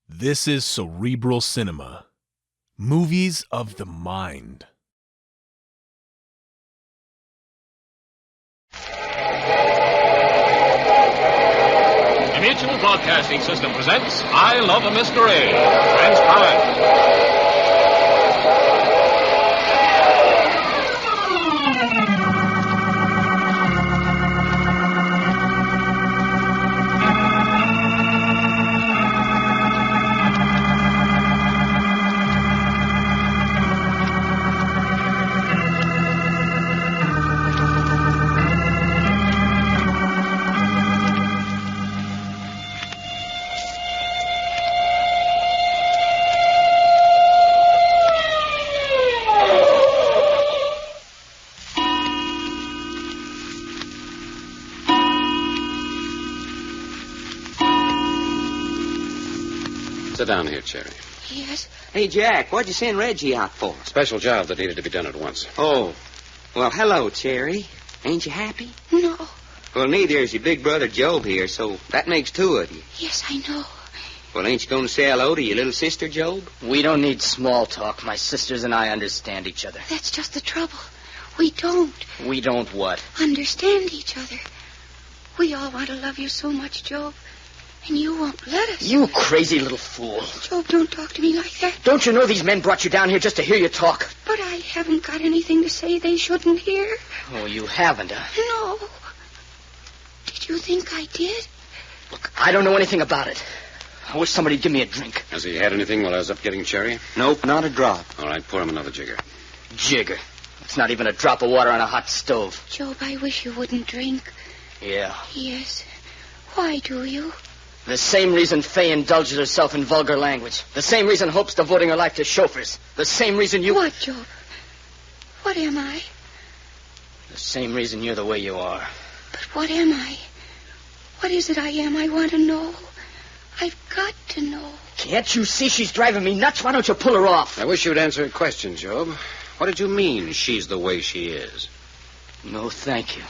This is Cerebral Cinema. Movies of the mind. The Mutual Broadcasting System presents I Love a Mystery. Transparent. Sit down here, Cherry. Yes? Hey, Jack, what'd you send Reggie out for? Special job that needed to be done at once. Oh. Well, hello, Cherry. Ain't you happy? No. Well, neither is your big brother Job here, so that makes two of you. Yes, I know. Well, ain't you going to say hello to your little sister, Job? We don't need small talk. My sisters and I understand each other. That's just the trouble. We don't. We don't what? Understand each other. We all want to love you so much, Job. And you won't let us. You crazy little fool. Job, don't talk to me like that. Don't you know these men brought you down here just to hear you talk? But I haven't got anything to say they shouldn't hear. Oh, you haven't, huh? No. Did you think I did? Look, I don't know anything about it. I wish somebody'd give me a drink. Has he had anything while I was up getting Cherry? Nope, not a drop. All right, pour him another jigger. Jigger. It's not even a drop of water on a hot stove. Job, I wish you wouldn't drink. Yeah. Yes. Why do you? The same reason Fay indulges herself in vulgar language. The same reason Hope's devoting her life to chauffeurs. The same reason you... What, Job? What am I? The same reason you're the way you are. But what am I? What is it I am? I want to know. I've got to know. Can't you see she's driving me nuts? Why don't you pull her off? I wish you'd answer a question, Job. What did you mean, she's the way she is? No, thank you.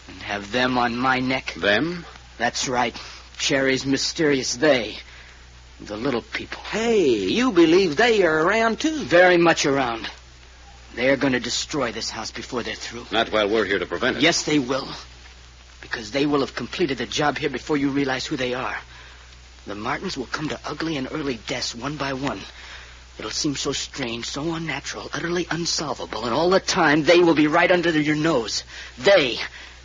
And have them on my neck? Them? That's right. Cherry's mysterious they. The little people. Hey, you believe they are around, too? Very much around. They're going to destroy this house before they're through. Not while we're here to prevent it. Yes, they will. Because they will have completed the job here before you realize who they are. The Martins will come to ugly and early deaths one by one. It'll seem so strange, so unnatural, utterly unsolvable, and all the time they will be right under your nose. They,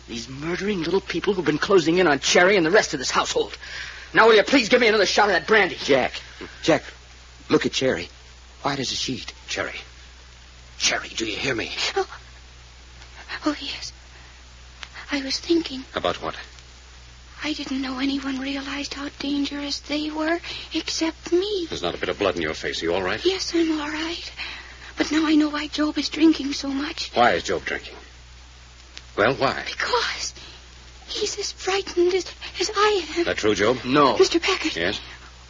these murdering little people who've been closing in on Cherry and the rest of this household. Now, will you please give me another shot of that brandy? Jack, look at Cherry. White as a sheet. Cherry, do you hear me? Oh, yes. I was thinking. About what? I didn't know anyone realized how dangerous they were, except me. There's not a bit of blood in your face. Are you all right? Yes, I'm all right. But now I know why Job is drinking so much. Why is Job drinking? Well, why? Because he's as frightened as I am. That true, Job? No. Mr. Packard. Yes?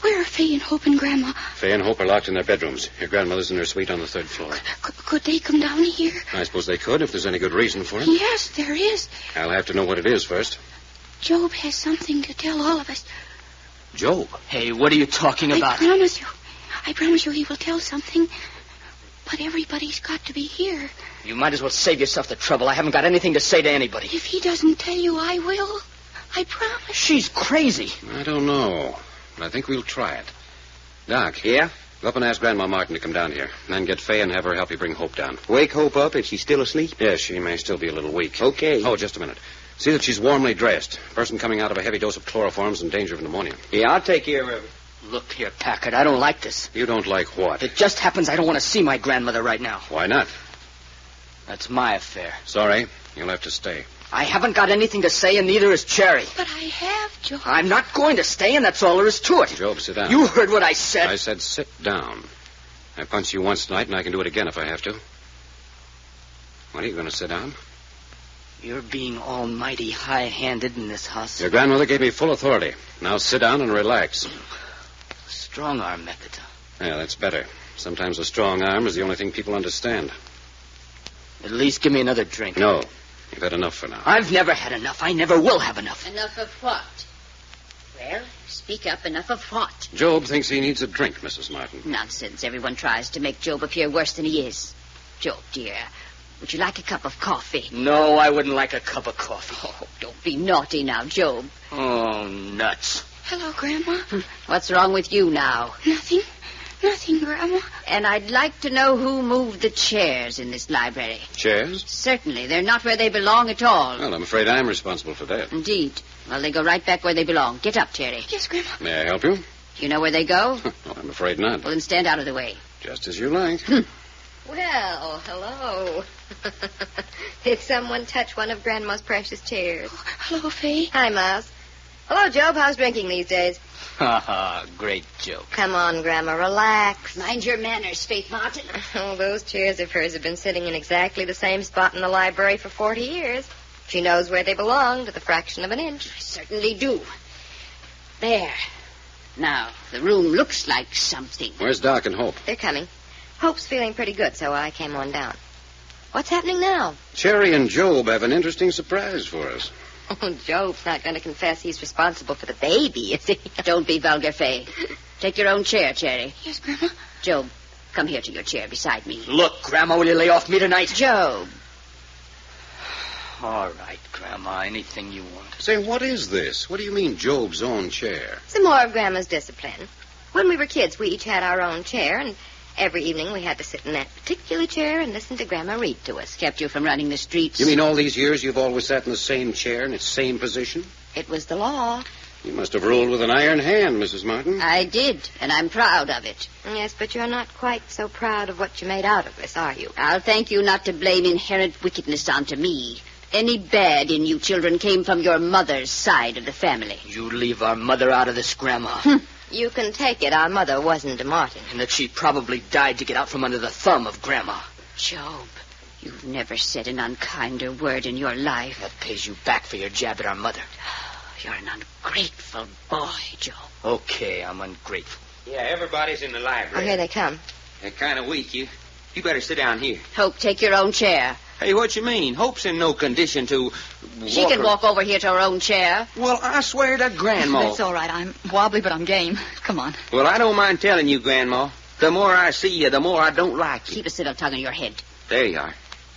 Where are Fay and Hope and Grandma? Fay and Hope are locked in their bedrooms. Your grandmother's in her suite on the third floor. Could they come down here? I suppose they could, if there's any good reason for it. Yes, there is. I'll have to know what it is first. Job has something to tell all of us. Job? Hey, what are you talking about? I promise you he will tell something. But everybody's got to be here. You might as well save yourself the trouble. I haven't got anything to say to anybody. If he doesn't tell you, I will. I promise. She's crazy. I don't know, but I think we'll try it. Doc. Yeah? Go up and ask Grandma Martin to come down here. Then get Fay and have her help you bring Hope down. Wake Hope up if she's still asleep? Yes, she may still be a little weak. Okay. Oh, just a minute. See that she's warmly dressed. A person coming out of a heavy dose of chloroform's in danger of pneumonia. Yeah, I'll take care of her. Look here, Packard, I don't like this. You don't like what? It just happens I don't want to see my grandmother right now. Why not? That's my affair. Sorry, you'll have to stay. I haven't got anything to say, and neither is Cherry. But I have, Job. I'm not going to stay, and that's all there is to it. Job, sit down. You heard what I said. I said sit down. I punched you once tonight, and I can do it again if I have to. What, are you going to sit down? You're being almighty high-handed in this house. Your grandmother gave me full authority. Now sit down and relax. Strong-arm method. Yeah, that's better. Sometimes a strong arm is the only thing people understand. At least give me another drink. No. You've had enough for now. I've never had enough. I never will have enough. Enough of what? Well, speak up. Enough of what? Job thinks he needs a drink, Mrs. Martin. Nonsense. Everyone tries to make Job appear worse than he is. Job, dear, would you like a cup of coffee? No, I wouldn't like a cup of coffee. Oh, don't be naughty now, Job. Oh, nuts. Hello, Grandma. What's wrong with you now? Nothing. Nothing, Grandma. And I'd like to know who moved the chairs in this library. Chairs? Certainly. They're not where they belong at all. Well, I'm afraid I'm responsible for that. Indeed. Well, they go right back where they belong. Get up, Cherry. Yes, Grandma. May I help you? Do you know where they go? Oh, I'm afraid not. Well, then stand out of the way. Just as you like. Well, hello. Did someone touch one of Grandma's precious chairs? Oh, hello, Faye. Hi, Miles. Hello, Job. How's drinking these days? Ha ha, great joke. Come on, Grandma, relax. Mind your manners, Faith Martin. Oh, those chairs of hers have been sitting in exactly the same spot in the library for 40 years. She knows where they belong to the fraction of an inch. I certainly do. There. Now, the room looks like something. Where's Doc and Hope? They're coming. Hope's feeling pretty good, so I came on down. What's happening now? Cherry and Job have an interesting surprise for us. Oh, Job's not going to confess he's responsible for the baby, is he? Don't be vulgar, Faye. Take your own chair, Cherry. Yes, Grandma. Job, come here to your chair beside me. Look, Grandma, will you lay off me tonight? Job. All right, Grandma, anything you want. Say, what is this? What do you mean, Job's own chair? Some more of Grandma's discipline. When we were kids, we each had our own chair, and every evening we had to sit in that particular chair and listen to Grandma read to us. Kept you from running the streets. You mean all these years you've always sat in the same chair in its same position? It was the law. You must have ruled with an iron hand, Mrs. Martin. I did, and I'm proud of it. Yes, but you're not quite so proud of what you made out of this, are you? I'll thank you not to blame inherent wickedness onto me. Any bad in you children came from your mother's side of the family. You leave our mother out of this, Grandma. You can take it our mother wasn't a Martin. And that she probably died to get out from under the thumb of Grandma. Job, you've never said an unkinder word in your life. That pays you back for your jab at our mother. You're an ungrateful boy, Job. Okay, I'm ungrateful. Yeah, everybody's in the Oh, library. here they come. They're kind of weak. You better sit down here. Hope, take your own chair. Hey, what you mean? Hope's in no condition to She can walk over here to her own chair. Well, I swear to Grandma. It's all right. I'm wobbly, but I'm game. Come on. Well, I don't mind telling you, Grandma. The more I see you, the more I don't like you. Keep a civil tongue in your head. There you are.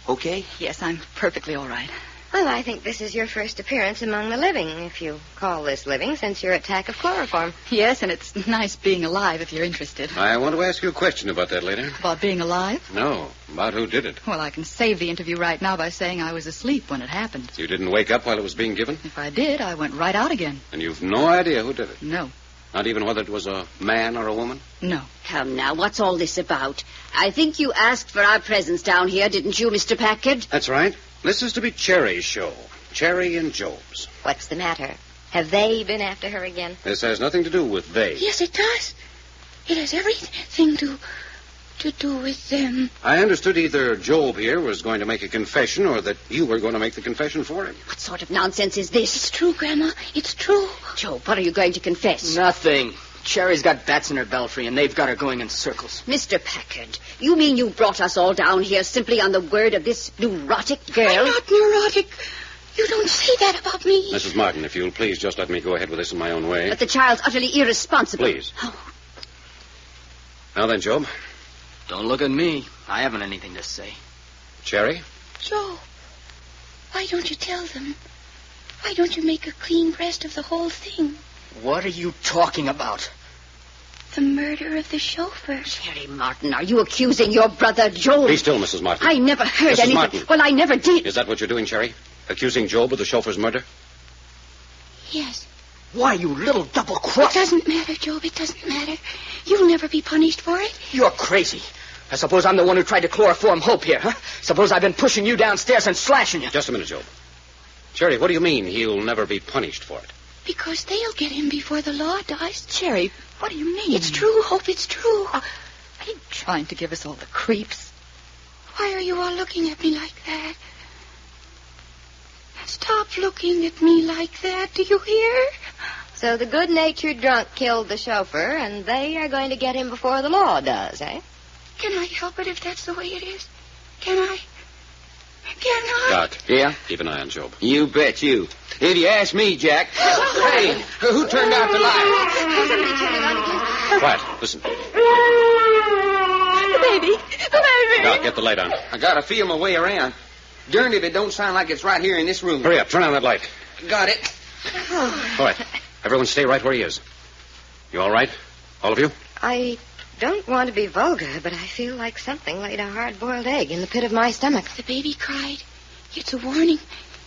Okay? Yes, I'm perfectly all right. Well, I think this is your first appearance among the living, if you call this living, since your attack of chloroform. Yes, and it's nice being alive if you're interested. I want to ask you a question about that later. About being alive? No, about who did it. Well, I can save the interview right now by saying I was asleep when it happened. You didn't wake up while it was being given? If I did, I went right out again. And you've no idea who did it? No. Not even whether it was a man or a woman? No. Come now, what's all this about? I think you asked for our presence down here, didn't you, Mr. Packard? That's right. This is to be Cherry's show. Cherry and Job's. What's the matter? Have they been after her again? This has nothing to do with they. Yes, it does. It has everything to do with them. I understood either Job here was going to make a confession or that you were going to make the confession for him. What sort of nonsense is this? It's true, Grandma. It's true. Job, what are you going to confess? Nothing. Cherry's got bats in her belfry, and they've got her going in circles. Mr. Packard, you mean you brought us all down here simply on the word of this neurotic girl? I'm not neurotic. You don't say that about me. Mrs. Martin, if you'll please just let me go ahead with this in my own way. But the child's utterly irresponsible. Please. Oh, Now then, Job. Don't look at me. I haven't anything to say. Cherry? Joe, why don't you tell them? Why don't you make a clean breast of the whole thing? What are you talking about? The murder of the chauffeur. Cherry Martin, are you accusing your brother Job? Be still, Mrs. Martin. I never heard Mrs. anything. Martin. Well, I never did. Is that what you're doing, Cherry? Accusing Job of the chauffeur's murder? Yes. Why, you little double It cross. doesn't matter, Job. It doesn't matter. You'll never be punished for it. You're crazy. I suppose I'm the one who tried to chloroform Hope here, huh? Suppose I've been pushing you downstairs and slashing you. Just a minute, Job. Cherry, what do you mean he'll never be punished for it? Because they'll get him before the law does. Cherry, what do you mean? It's true, Hope. It's true. Are you trying to give us all the creeps? Why are you all looking at me like that? Stop looking at me like that. Do you hear? So the good-natured drunk killed the chauffeur, and they are going to get him before the law does, eh? Can I help it if that's the way it is? Can I? Cannot. Doc, Yeah? keep an eye on Job. You bet you. If you ask me, Jack. Hey, who turned out the light? Somebody turned it on again. Quiet. Listen. The baby. The baby. Doc, get the light on. I gotta feel my way around. Darned if it don't sound like it's right here in this room. Hurry up. Turn on that light. Got it. All right. Everyone stay right where he is. You all right? All of you? I don't want to be vulgar, but I feel like something laid a hard-boiled egg in the pit of my stomach. The baby cried. It's a warning.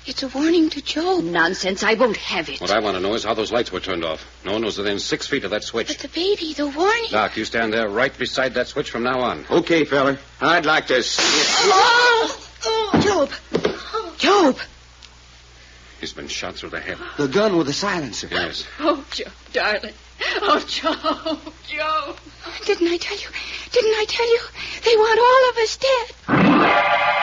It's a warning to Job. Nonsense. I won't have it. What I want to know is how those lights were turned off. No one was within 6 feet of that But switch. the baby, the warning. Doc, you stand there right beside that switch from now on. Okay, feller. I'd like to see it. Job. Job! He's been shot through the head. The gun with the silencer. Yes. Oh, Joe, darling. Oh, Joe. Joe. Didn't I tell you? Didn't I tell you? They want all of us dead.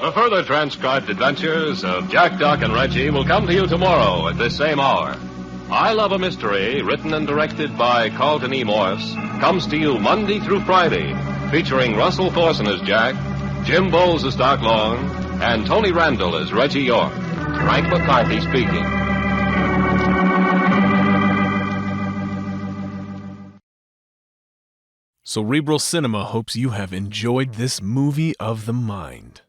The further transcribed adventures of Jack, Doc, and Reggie will come to you tomorrow at this same hour. I Love a Mystery, written and directed by Carlton E. Morse, comes to you Monday through Friday, featuring Russell Thorson as Jack, Jim Bowles as Doc Long, and Tony Randall as Reggie York. Frank McCarthy speaking. Cerebral Cinema hopes you have enjoyed this movie of the mind.